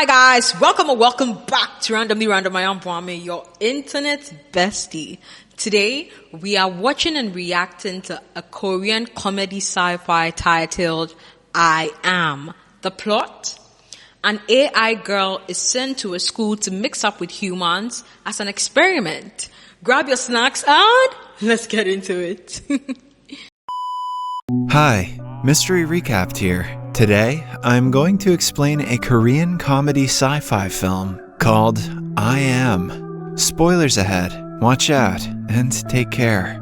Hi guys, welcome or welcome back to Randomly Random. I am Brahmi, your internet bestie. Today, we are watching and reacting to a Korean comedy sci-fi titled I Am. The plot? An AI girl is sent to a school to mix up with humans as an experiment. Grab your snacks and let's get into it. Hi, Mystery Recapped here. Today, I'm going to explain a Korean comedy sci-fi film called I Am. Spoilers ahead, watch out, and take care.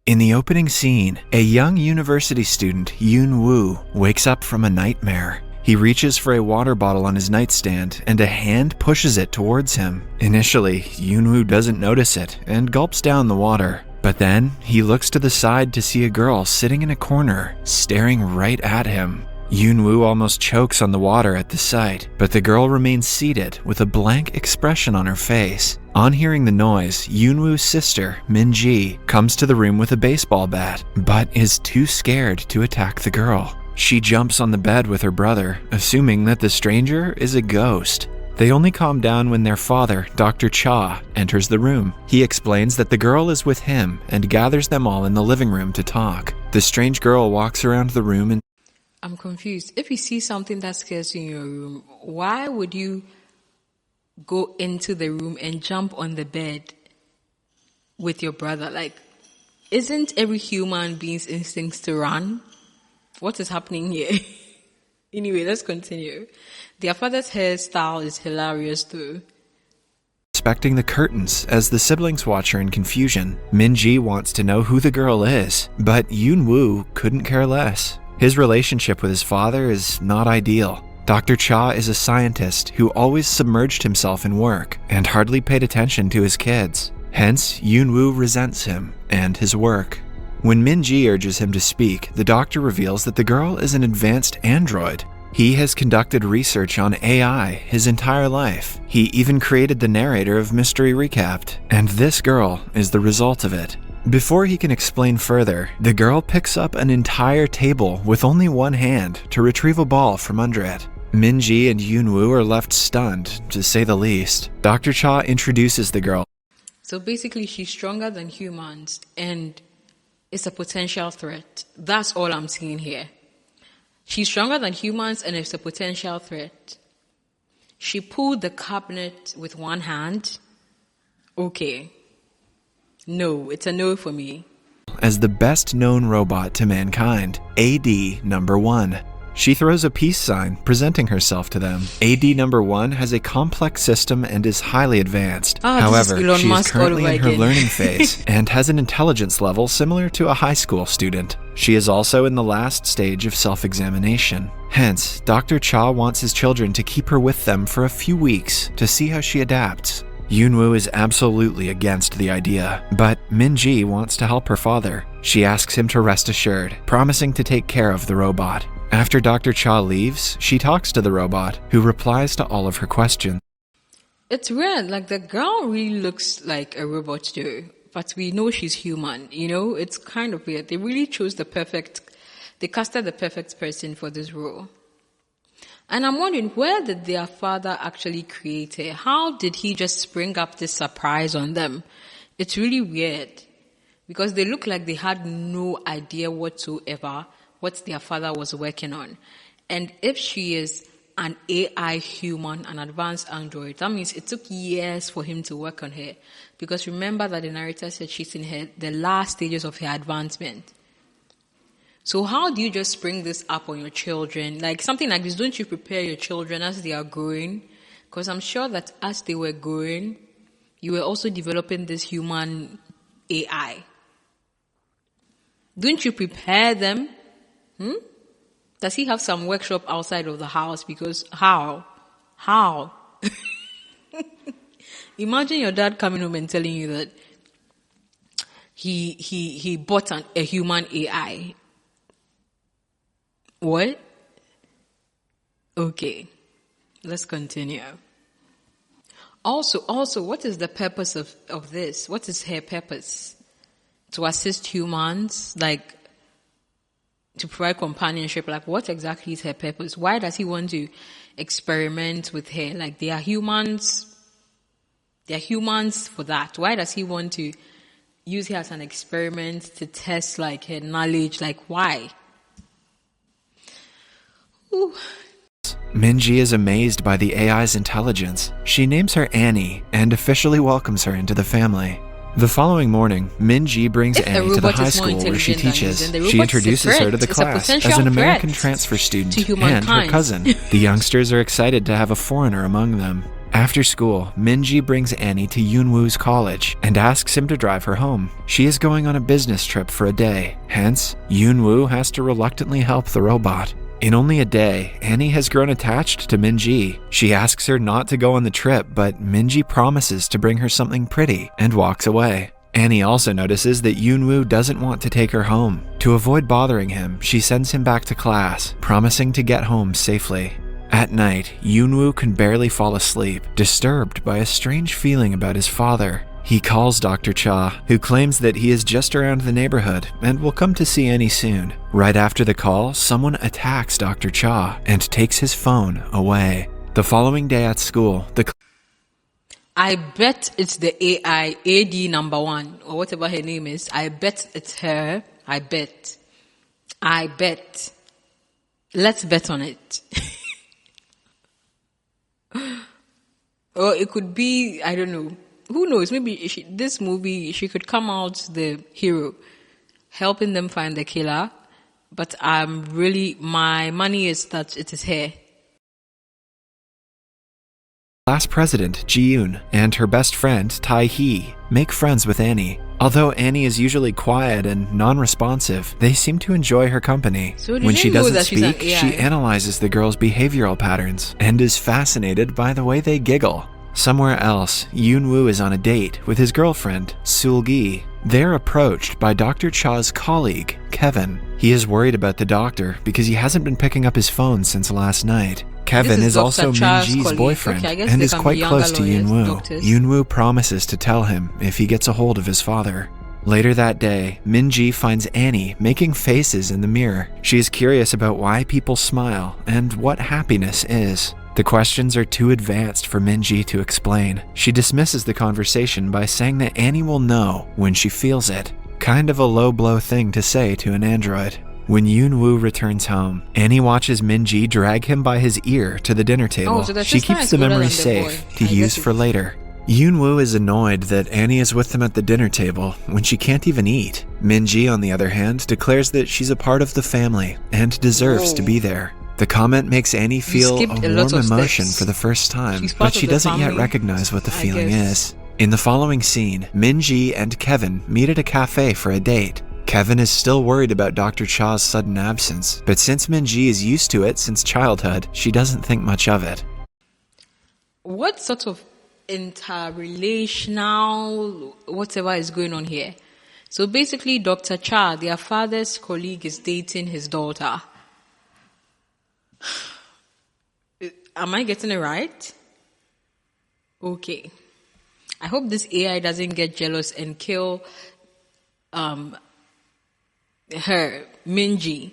In the opening scene, a young university student, Yoon Woo, wakes up from a nightmare. He reaches for a water bottle on his nightstand, and a hand pushes it towards him. Initially, Yoon Woo doesn't notice it and gulps down the water. But then, he looks to the side to see a girl sitting in a corner, staring right at him. Yoon Woo almost chokes on the water at the sight, but the girl remains seated with a blank expression on her face. On hearing the noise, Yoon Woo's sister, Min Ji, comes to the room with a baseball bat, but is too scared to attack the girl. She jumps on the bed with her brother, assuming that the stranger is a ghost. They only calm down when their father, Dr. Cha, enters the room. He explains that the girl is with him and gathers them all in the living room to talk. The strange girl walks around the room and... I'm confused. If you see something that scares you in your room, why would you go into the room and jump on the bed with your brother? Like, isn't every human being's instincts to run? What is happening here? Anyway, let's continue. Their father's hairstyle is hilarious too. Inspecting the curtains as the siblings watch her in confusion. Min Ji wants to know who the girl is, but Yoon Woo couldn't care less. His relationship with his father is not ideal. Dr. Cha is a scientist who always submerged himself in work and hardly paid attention to his kids. Hence, Yoon Woo resents him and his work. When Min Ji urges him to speak, the doctor reveals that the girl is an advanced android. He has conducted research on AI his entire life. He even created the narrator of Mystery Recapped, and this girl is the result of it. Before he can explain further, the girl picks up an entire table with only one hand to retrieve a ball from under it. Min Ji and Yoon Woo are left stunned, to say the least. Dr. Cha introduces the girl. So basically, she's stronger than humans and is a potential threat. That's all I'm seeing here. She's stronger than humans and is a potential threat. She pulled the cabinet with one hand. Okay. No, it's a no for me. As the best known robot to mankind, AD number 1. She throws a peace sign, presenting herself to them. AD number 1 has a complex system and is highly advanced. However, she is currently in her learning phase and has an intelligence level similar to a high school student. She is also in the last stage of self-examination. Hence, Dr. Cha wants his children to keep her with them for a few weeks to see how she adapts. Yoon Woo is absolutely against the idea, but Min Ji wants to help her father. She asks him to rest assured, promising to take care of the robot. After Dr. Cha leaves, she talks to the robot, who replies to all of her questions. It's weird, like the girl really looks like a robot too, but we know she's human, you know? It's kind of weird. They really chose they casted the perfect person for this role. And I'm wondering, where did their father actually create her? How did he just spring up this surprise on them? It's really weird, because they look like they had no idea whatsoever what their father was working on. And if she is an AI human, an advanced android, that means it took years for him to work on her. Because remember that the narrator said she's in the last stages of her advancement. So how do you just spring this up on your children? Like something like this, don't you prepare your children as they are growing? Because I'm sure that as they were growing, you were also developing this human AI. Don't you prepare them? Does he have some workshop outside of the house? Because how? Imagine your dad coming home and telling you that he bought a human AI. What? Okay, let's continue. Also, what is the purpose of this? What is her purpose? To assist humans? Like, to provide companionship. Like, what exactly is her purpose? Why does he want to experiment with her? Like, they are humans. They are humans for that. Why does he want to use her as an experiment to test, like, her knowledge? Like, why? Ooh. Minji is amazed by the AI's intelligence. She names her Annie and officially welcomes her into the family. The following morning, Minji brings Annie to the high school where she teaches. She introduces her to the class as an American transfer student and her cousin. The youngsters are excited to have a foreigner among them. After school, Minji brings Annie to Yoonwoo's college and asks him to drive her home. She is going on a business trip for a day, hence, Yoonwoo has to reluctantly help the robot. In only a day, Annie has grown attached to Minji. She asks her not to go on the trip, but Minji promises to bring her something pretty and walks away. Annie also notices that Yoonwoo doesn't want to take her home. To avoid bothering him, she sends him back to class, promising to get home safely. At night, Yoonwoo can barely fall asleep, disturbed by a strange feeling about his father. He calls Dr. Cha, who claims that he is just around the neighborhood and will come to see Annie soon. Right after the call, someone attacks Dr. Cha and takes his phone away. The following day at school, I bet it's the AI AD number 1 or whatever her name is. I bet it's her. I bet. Let's bet on it. Or it could be, I don't know. Who knows? Maybe this movie, she could come out the hero, helping them find the killer. But my money is that it is her. Class president, Ji-yoon, and her best friend, Tai-hee, make friends with Annie. Although Annie is usually quiet and non-responsive, they seem to enjoy her company. So when she doesn't speak, she analyzes the girls' behavioral patterns and is fascinated by the way they giggle. Somewhere else, Yoonwoo is on a date with his girlfriend, Sul-gi. They're approached by Dr. Cha's colleague, Kevin. He is worried about the doctor because he hasn't been picking up his phone since last night. Kevin is also Minji's boyfriend and is quite close to Yoonwoo. Yoonwoo promises to tell him if he gets a hold of his father. Later that day, Minji finds Annie making faces in the mirror. She is curious about why people smile and what happiness is. The questions are too advanced for Minji to explain. She dismisses the conversation by saying that Annie will know when she feels it. Kind of a low-blow thing to say to an android. When Yoonwoo returns home, Annie watches Minji drag him by his ear to the dinner table. She keeps the memory safe to use for later. Yoonwoo is annoyed that Annie is with them at the dinner table when she can't even eat. Minji, on the other hand, declares that she's a part of the family and deserves to be there. The comment makes Annie feel a warm emotion for the first time, but she doesn't yet recognize what the feeling is. In the following scene, Minji and Kevin meet at a cafe for a date. Kevin is still worried about Dr. Cha's sudden absence, but since Minji is used to it since childhood, she doesn't think much of it. What sort of interrelational whatever is going on here? So basically, Dr. Cha, their father's colleague, is dating his daughter. Am I getting it right? Okay. I hope this AI doesn't get jealous and kill her, Minji,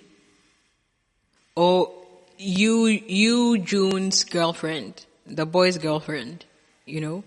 or June's girlfriend, the boy's girlfriend, you know?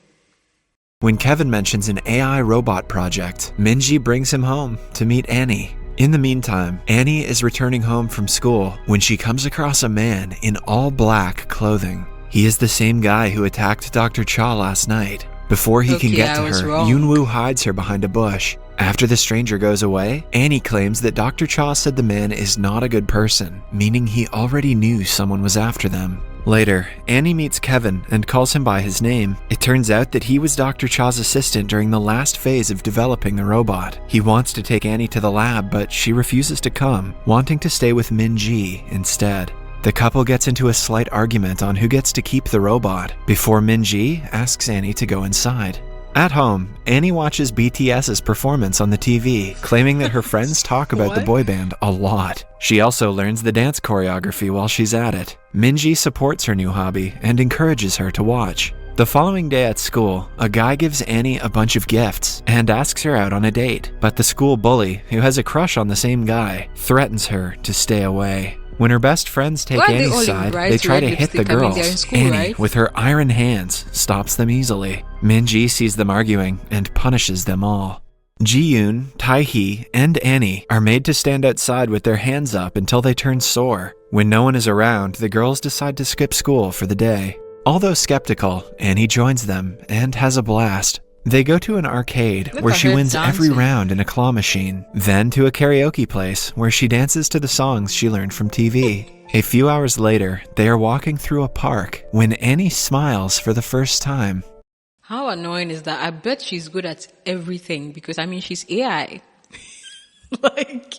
When Kevin mentions an AI robot project, Minji brings him home to meet Annie. In the meantime, Annie is returning home from school when she comes across a man in all black clothing. He is the same guy who attacked Dr. Cha last night. Before he can get to her, Yoonwoo hides her behind a bush. After the stranger goes away, Annie claims that Dr. Cha said the man is not a good person, meaning he already knew someone was after them. Later, Annie meets Kevin and calls him by his name. It turns out that he was Dr. Cha's assistant during the last phase of developing the robot. He wants to take Annie to the lab, but she refuses to come, wanting to stay with Minji instead. The couple gets into a slight argument on who gets to keep the robot, before Minji asks Annie to go inside. At home, Annie watches BTS's performance on the TV, claiming that her friends talk about the boy band a lot. She also learns the dance choreography while she's at it. Minji supports her new hobby and encourages her to watch. The following day at school, a guy gives Annie a bunch of gifts and asks her out on a date, but the school bully, who has a crush on the same guy, threatens her to stay away. When her best friends take Annie's side, they try to hit the girls. Annie, with her iron hands, stops them easily. Minji sees them arguing and punishes them all. Ji-yoon, Tae-hee, and Annie are made to stand outside with their hands up until they turn sore. When no one is around, the girls decide to skip school for the day. Although skeptical, Annie joins them and has a blast. They go to an arcade where she wins every round in a claw machine, then to a karaoke place where she dances to the songs she learned from TV. A few hours later, they are walking through a park when Annie smiles for the first time. How annoying is that? I bet she's good at everything because, I mean, she's AI. Like,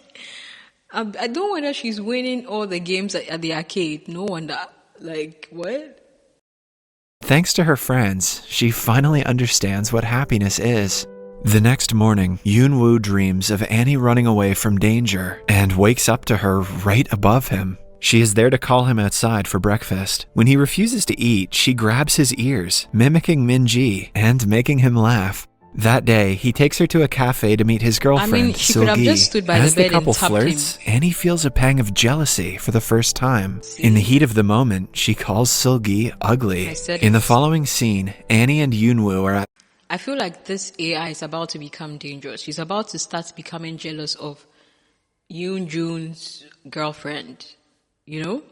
I don't wonder she's winning all the games at the arcade. No wonder. Like, what? Thanks to her friends, she finally understands what happiness is. The next morning, Yoon-woo dreams of Annie running away from danger and wakes up to her right above him. She is there to call him outside for breakfast. When he refuses to eat, she grabs his ears, mimicking Min-ji and making him laugh. That day, he takes her to a cafe to meet his girlfriend, she could have just stood by As the bed the couple and tapped flirts, him. Annie feels a pang of jealousy for the first time. In the heat of the moment, she calls Seol-gi ugly. In the following scene, Annie and Yoon-woo are at... I feel like this AI is about to become dangerous. She's about to start becoming jealous of Yoon-jun's girlfriend. You know?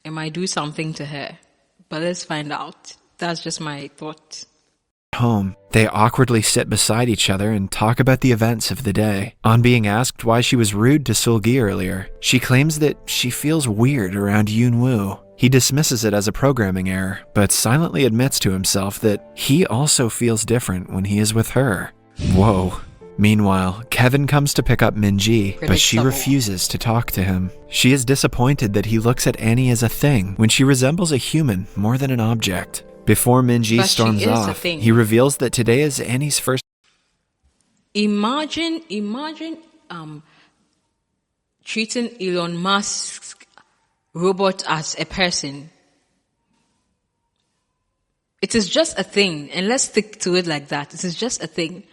It might do something to her. But let's find out. That's just my thought. Home, they awkwardly sit beside each other and talk about the events of the day. On being asked why she was rude to Seol-gi earlier, she claims that she feels weird around Yoon-woo. He dismisses it as a programming error, but silently admits to himself that he also feels different when he is with her. Whoa. Meanwhile, Kevin comes to pick up Min-ji, but she refuses to talk to him. She is disappointed that he looks at Annie as a thing when she resembles a human more than an object. Before Min-ji storms off, he reveals that today is Annie's first... Imagine treating Elon Musk's robot as a person. It is just a thing, and let's stick to it like that. It is just a thing.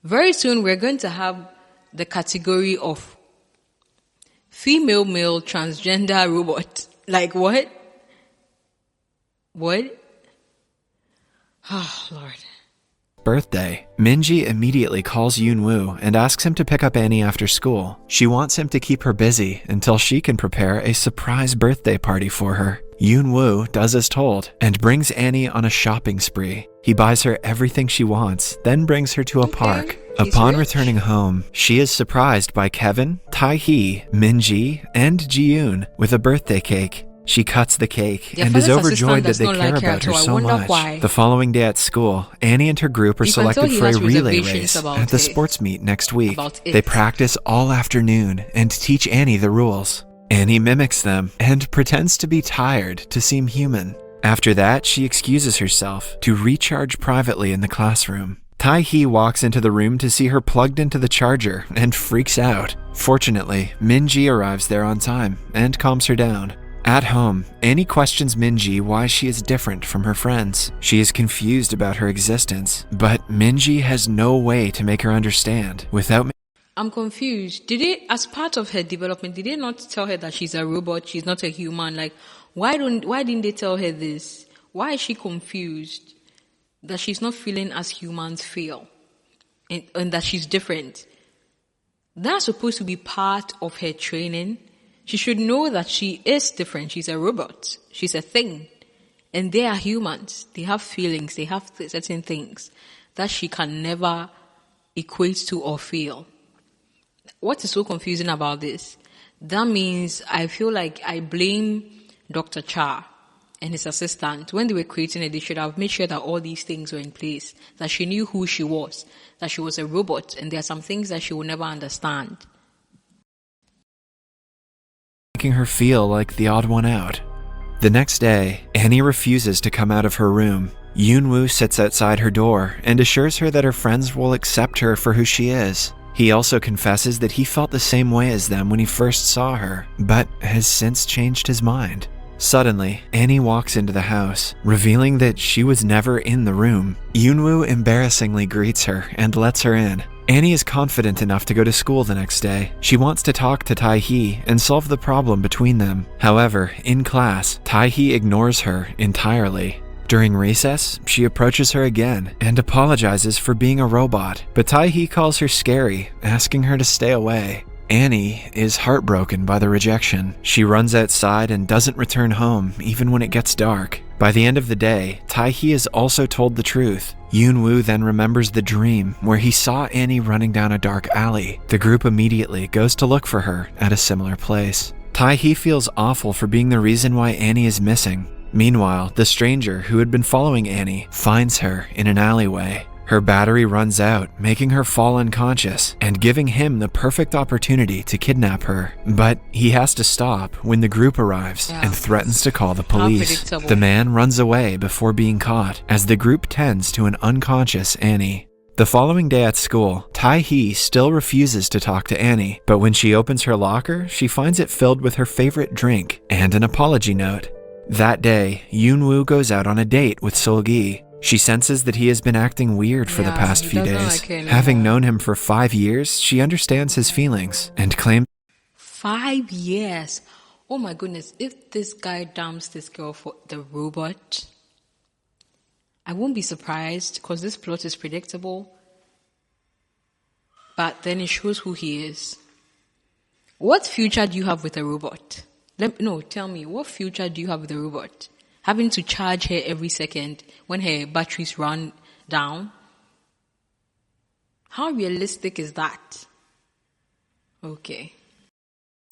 Very soon, we're going to have the category of female-male transgender robot. Like what? What? Oh, Lord. Birthday. Min-ji immediately calls Yoon-woo and asks him to pick up Annie after school. She wants him to keep her busy until she can prepare a surprise birthday party for her. Yoon-woo does as told and brings Annie on a shopping spree. He buys her everything she wants, then brings her to a park. Upon returning home, she is surprised by Kevin, Tae-hee, Min-ji, and Ji-yoon with a birthday cake. She cuts the cake and is overjoyed that they care about her so much. The following day at school, Annie and her group are selected for a relay race at the sports meet next week. They practice all afternoon and teach Annie the rules. Annie mimics them and pretends to be tired to seem human. After that, she excuses herself to recharge privately in the classroom. Tae-hee walks into the room to see her plugged into the charger and freaks out. Fortunately, Min-ji arrives there on time and calms her down. At home, Annie questions Min-ji why she is different from her friends. She is confused about her existence, but Min-ji has no way to make her understand without... I'm confused. As part of her development, did they not tell her that she's a robot, she's not a human? Like, why didn't they tell her this? Why is she confused that she's not feeling as humans feel and that she's different? That's supposed to be part of her training. She should know that she is different. She's a robot. She's a thing. And they are humans. They have feelings. They have certain things that she can never equate to or feel. What is so confusing about this? That means I feel like I blame Dr. Cha and his assistant. When they were creating it, they should have made sure that all these things were in place, that she knew who she was, that she was a robot, and there are some things that she will never understand. Making her feel like the odd one out. The next day, Annie refuses to come out of her room. Yoon-woo sits outside her door and assures her that her friends will accept her for who she is. He also confesses that he felt the same way as them when he first saw her, but has since changed his mind. Suddenly, Annie walks into the house, revealing that she was never in the room. Yoonwoo embarrassingly greets her and lets her in. Annie is confident enough to go to school the next day. She wants to talk to Tae-hee and solve the problem between them. However, in class, Tae-hee ignores her entirely. During recess, she approaches her again and apologizes for being a robot, but Tae-hee calls her scary, asking her to stay away. Annie is heartbroken by the rejection. She runs outside and doesn't return home even when it gets dark. By the end of the day, Tae-hee is also told the truth. Yoonwoo then remembers the dream where he saw Annie running down a dark alley. The group immediately goes to look for her at a similar place. Tae-hee feels awful for being the reason why Annie is missing. Meanwhile, the stranger who had been following Annie finds her in an alleyway. Her battery runs out, making her fall unconscious and giving him the perfect opportunity to kidnap her. But he has to stop when the group arrives and threatens to call the police. The man runs away before being caught as the group tends to an unconscious Annie. The following day at school, Tae-hee still refuses to talk to Annie, but when she opens her locker, she finds it filled with her favorite drink and an apology note. That day, Yoonwoo goes out on a date with Sol-gi. She senses that he has been acting weird for the past few days. Having known him for 5 years, she understands his feelings and claims 5 years. Oh my goodness, if this guy dumps this girl for the robot, I won't be surprised because this plot is predictable. But then it shows who he is. What future do you have with a robot? Tell me, what future do you have with a robot? Having to charge her every second when her batteries run down? How realistic is that? Okay.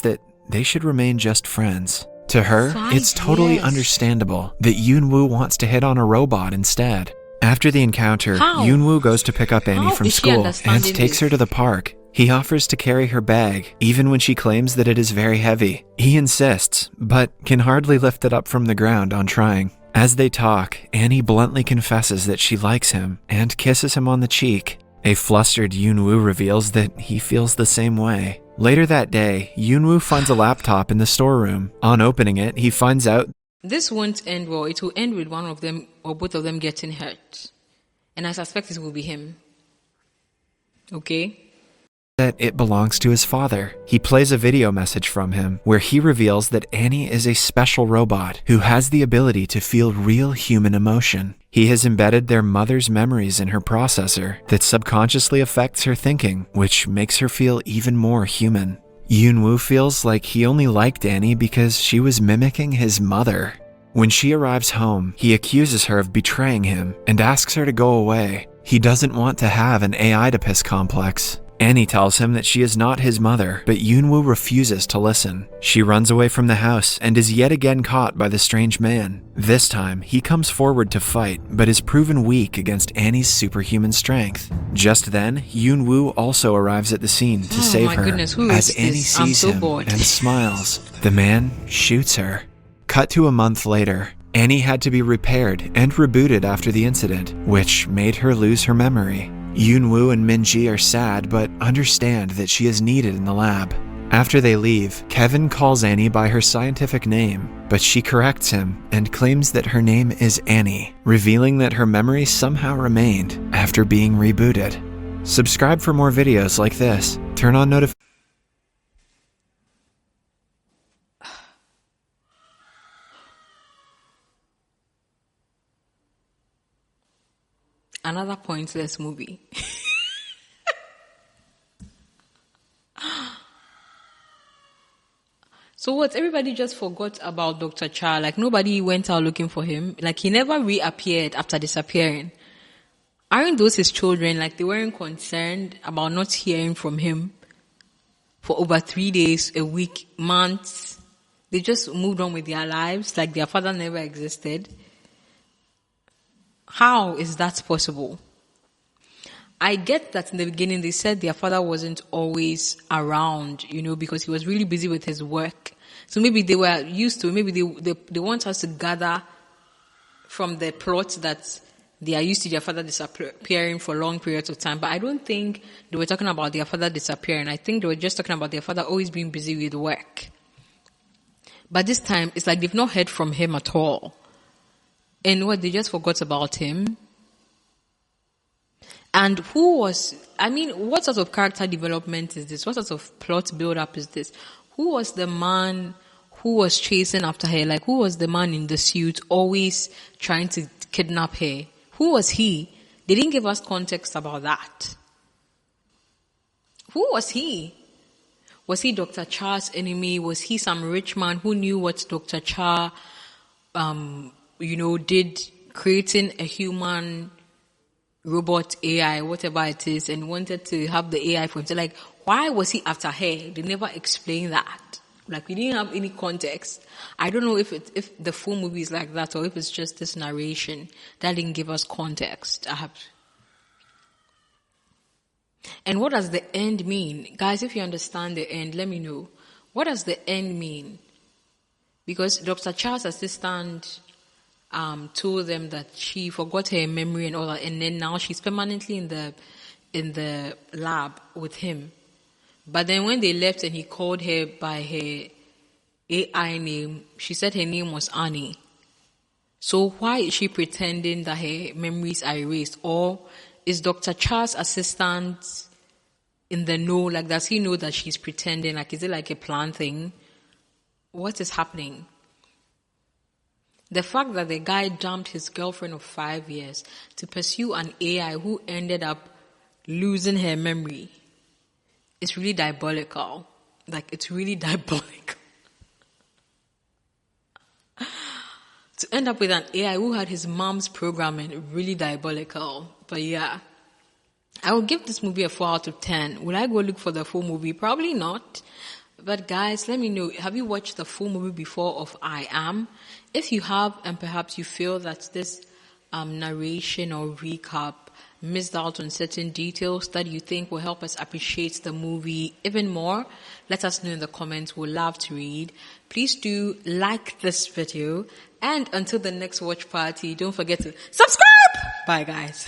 That they should remain just friends. To her, it's totally understandable that Yoonwoo wants to hit on a robot instead. After the encounter, Yoonwoo goes to pick up Annie from school and takes her to the park. He offers to carry her bag, even when she claims that it is very heavy. He insists, but can hardly lift it up from the ground on trying. As they talk, Annie bluntly confesses that she likes him and kisses him on the cheek. A flustered Yoonwoo reveals that he feels the same way. Later that day, Yoonwoo finds a laptop in the storeroom. On opening it, he finds out this won't end well. It will end with one of them or both of them getting hurt. And I suspect it will be him. Okay? That it belongs to his father. He plays a video message from him where he reveals that Annie is a special robot who has the ability to feel real human emotion. He has embedded their mother's memories in her processor that subconsciously affects her thinking, which makes her feel even more human. Yoonwoo feels like he only liked Annie because she was mimicking his mother. When she arrives home, he accuses her of betraying him and asks her to go away. He doesn't want to have an Oedipus complex. Annie tells him that she is not his mother, but Yoonwoo refuses to listen. She runs away from the house and is yet again caught by the strange man. This time, he comes forward to fight, but is proven weak against Annie's superhuman strength. Just then, Yoonwoo also arrives at the scene to save her. As Annie sees him and smiles, the man shoots her. Cut to a month later. Annie had to be repaired and rebooted after the incident, which made her lose her memory. Yoonwoo and Minji are sad but understand that she is needed in the lab. After they leave, Kevin calls Annie by her scientific name, but she corrects him and claims that her name is Annie, revealing that her memory somehow remained after being rebooted. Subscribe for more videos like this. Turn on notifications. Another pointless movie. So what? Everybody just forgot about Dr. Cha. Like nobody went out looking for him. Like he never reappeared after disappearing. Aren't those his children? Like they weren't concerned about not hearing from him for over 3 days, a week, months. They just moved on with their lives like their father never existed. How is that possible? I get that in the beginning they said their father wasn't always around, because he was really busy with his work. So maybe they were used to, maybe they want us to gather from the plot that they are used to their father disappearing for long periods of time. But I don't think they were talking about their father disappearing. I think they were just talking about their father always being busy with work. But this time, it's like they've not heard from him at all. And what, they just forgot about him? And what sort of character development is this? What sort of plot build-up is this? Who was the man who was chasing after her? Like, who was the man in the suit always trying to kidnap her? Who was he? They didn't give us context about that. Who was he? Was he Dr. Char's enemy? Was he some rich man who knew what Dr. Char, did, creating a human robot AI, whatever it is, and wanted to have the AI for himself? Like, why was he after her? They never explained that. Like, we didn't have any context. I don't know if the full movie is like that or if it's just this narration that didn't give us context. And what does the end mean? Guys, if you understand the end, let me know. What does the end mean? Because Dr. Charles' assistant told them that she forgot her memory and all that, and then now she's permanently in the lab with him. But then when they left and he called her by her AI name, she said her name was Annie. So why is she pretending that her memories are erased? Or is Dr. Charles' assistant in the know? Like, does he know that she's pretending? Like, is it like a plan thing? What is happening? The fact that the guy dumped his girlfriend of 5 years to pursue an AI who ended up losing her memory is really diabolical. Like, it's really diabolical. To end up with an AI who had his mom's programming, really diabolical. But yeah, I will give this movie a 4 out of 10. Will I go look for the full movie? Probably not. But guys, let me know. Have you watched the full movie before of I Am? If you have, and perhaps you feel that this narration or recap missed out on certain details that you think will help us appreciate the movie even more, let us know in the comments. We'll love to read. Please do like this video. And until the next watch party, don't forget to subscribe. Bye, guys.